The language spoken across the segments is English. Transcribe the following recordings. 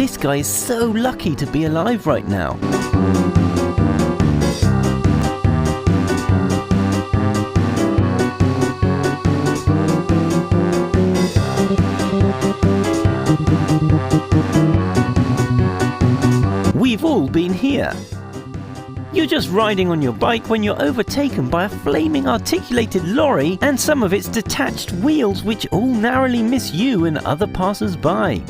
This guy is so lucky to be alive right now. We've all been here. You're just riding on your bike when you're overtaken by a flaming articulated lorry and some of its detached wheels, which all narrowly miss you and other passers-by.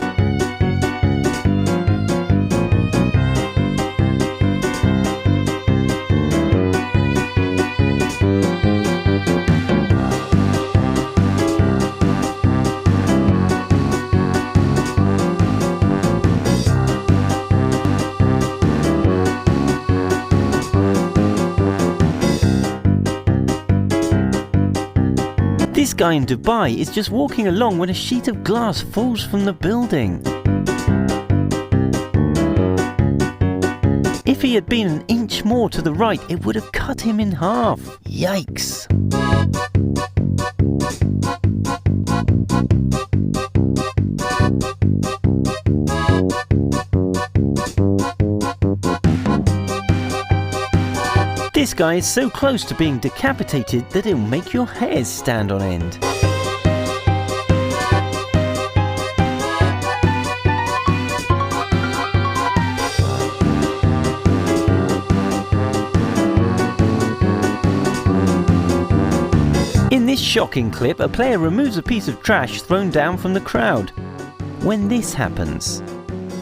This guy in Dubai is just walking along when a sheet of glass falls from the building. If he had been an inch more to the right, it would have cut him in half. Yikes! This guy is so close to being decapitated that it'll make your hairs stand on end. In this shocking clip, a player removes a piece of trash thrown down from the crowd. When this happens,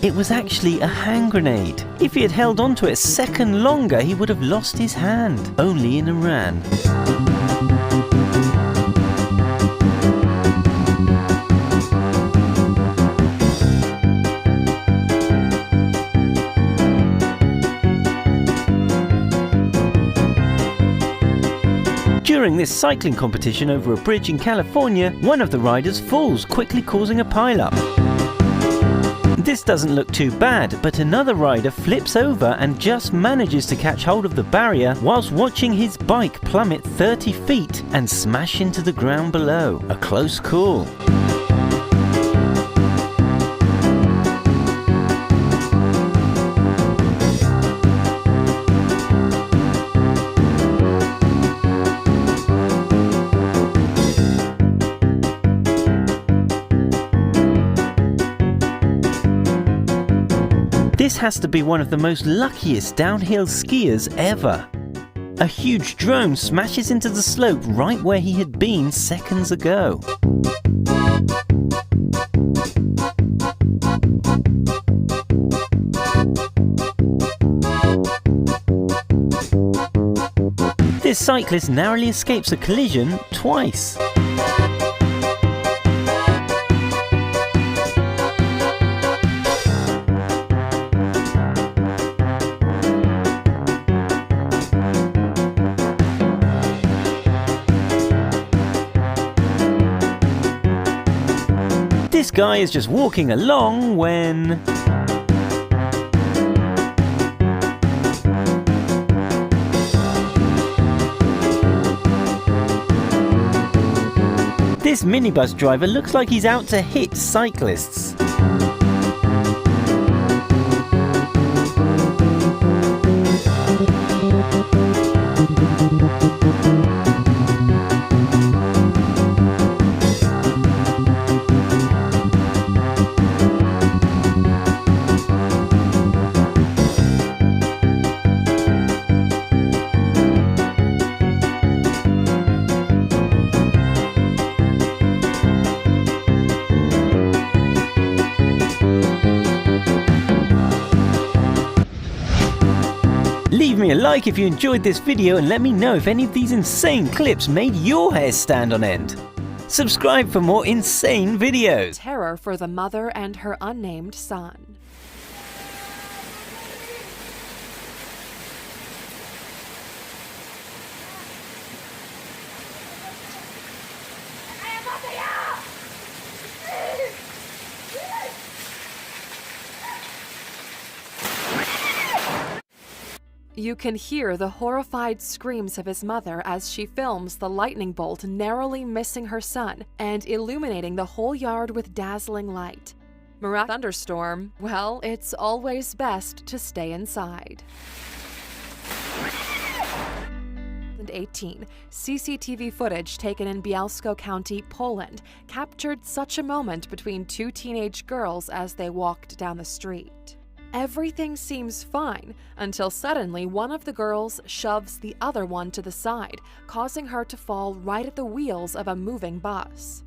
it was actually a hand grenade. If he had held on to it a second longer, he would have lost his hand. Only in Iran. During this cycling competition over a bridge in California, one of the riders falls, quickly causing a pile-up. This doesn't look too bad, but another rider flips over and just manages to catch hold of the barrier whilst watching his bike plummet 30 feet and smash into the ground below. A close call. This has to be one of the most luckiest downhill skiers ever. A huge drone smashes into the slope right where he had been seconds ago. This cyclist narrowly escapes a collision twice. This guy is just walking along when... This minibus driver looks like he's out to hit cyclists. Leave me a like if you enjoyed this video and let me know if any of these insane clips made your hair stand on end. Subscribe for more insane videos. Terror for the mother and her unnamed son. You can hear the horrified screams of his mother as she films the lightning bolt narrowly missing her son and illuminating the whole yard with dazzling light. Thunderstorm, well, it's always best to stay inside. 2018, CCTV footage taken in Bielsko County, Poland, captured such a moment between two teenage girls as they walked down the street. Everything seems fine until suddenly one of the girls shoves the other one to the side, causing her to fall right at the wheels of a moving bus.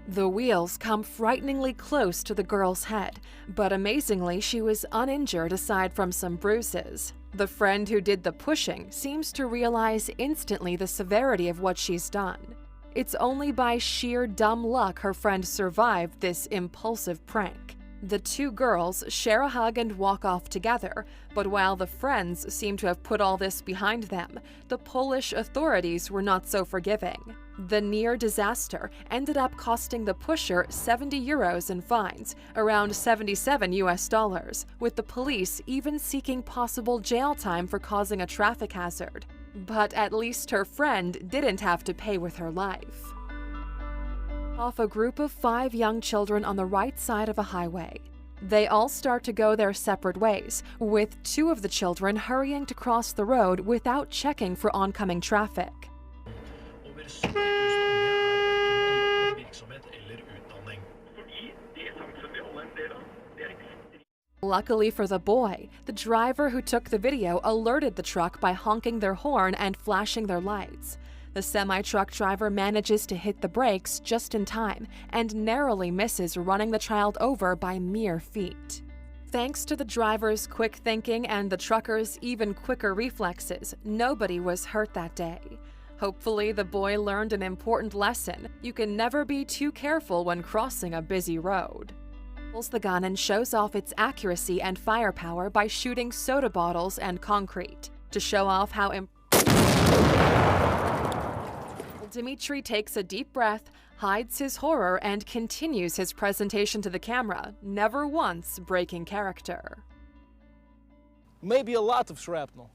The wheels come frighteningly close to the girl's head, but amazingly she was uninjured aside from some bruises. The friend who did the pushing seems to realize instantly the severity of what she's done. It's only by sheer dumb luck her friend survived this impulsive prank. The two girls share a hug and walk off together, but while the friends seem to have put all this behind them, the Polish authorities were not so forgiving. The near disaster ended up costing the pusher €70 in fines, around $77, with the police even seeking possible jail time for causing a traffic hazard. But at least her friend didn't have to pay with her life. Off a group of 5 young children on the right side of a highway. They all start to go their separate ways, with 2 of the children hurrying to cross the road without checking for oncoming traffic. Luckily for the boy, the driver who took the video alerted the truck by honking their horn and flashing their lights. The semi-truck driver manages to hit the brakes just in time and narrowly misses running the child over by mere feet. Thanks to the driver's quick thinking and the trucker's even quicker reflexes, nobody was hurt that day. Hopefully, the boy learned an important lesson. You can never be too careful when crossing a busy road. Pulls the gun and shows off its accuracy and firepower by shooting soda bottles and concrete. To show off how Dmitry takes a deep breath, hides his horror, and continues his presentation to the camera, never once breaking character. Maybe a lot of shrapnel.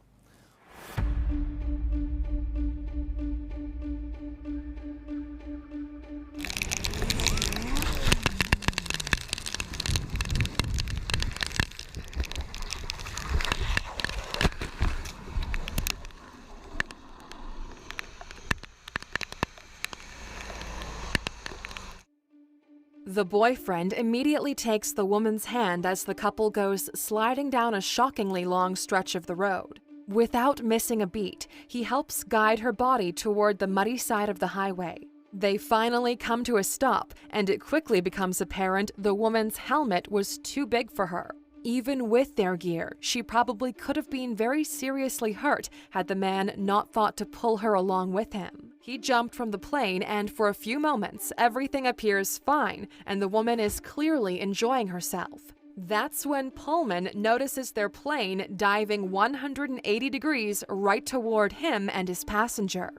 The boyfriend immediately takes the woman's hand as the couple goes sliding down a shockingly long stretch of the road. Without missing a beat, he helps guide her body toward the muddy side of the highway. They finally come to a stop, and it quickly becomes apparent the woman's helmet was too big for her. Even with their gear, she probably could have been very seriously hurt had the man not thought to pull her along with him. He jumped from the plane, and for a few moments, everything appears fine, and the woman is clearly enjoying herself. That's when Pullman notices their plane diving 180 degrees right toward him and his passenger.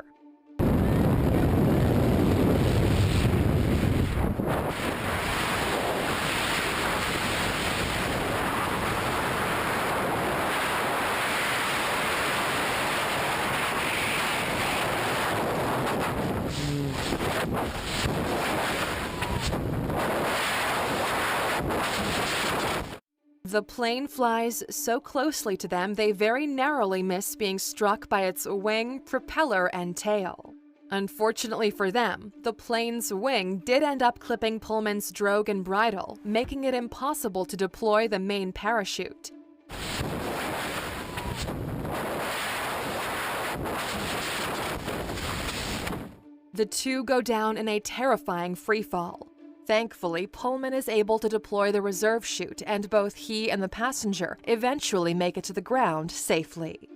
The plane flies so closely to them they very narrowly miss being struck by its wing, propeller, and tail. Unfortunately for them, the plane's wing did end up clipping Pullman's drogue and bridle, making it impossible to deploy the main parachute. The two go down in a terrifying freefall. Thankfully, Pullman is able to deploy the reserve chute, and both he and the passenger eventually make it to the ground safely.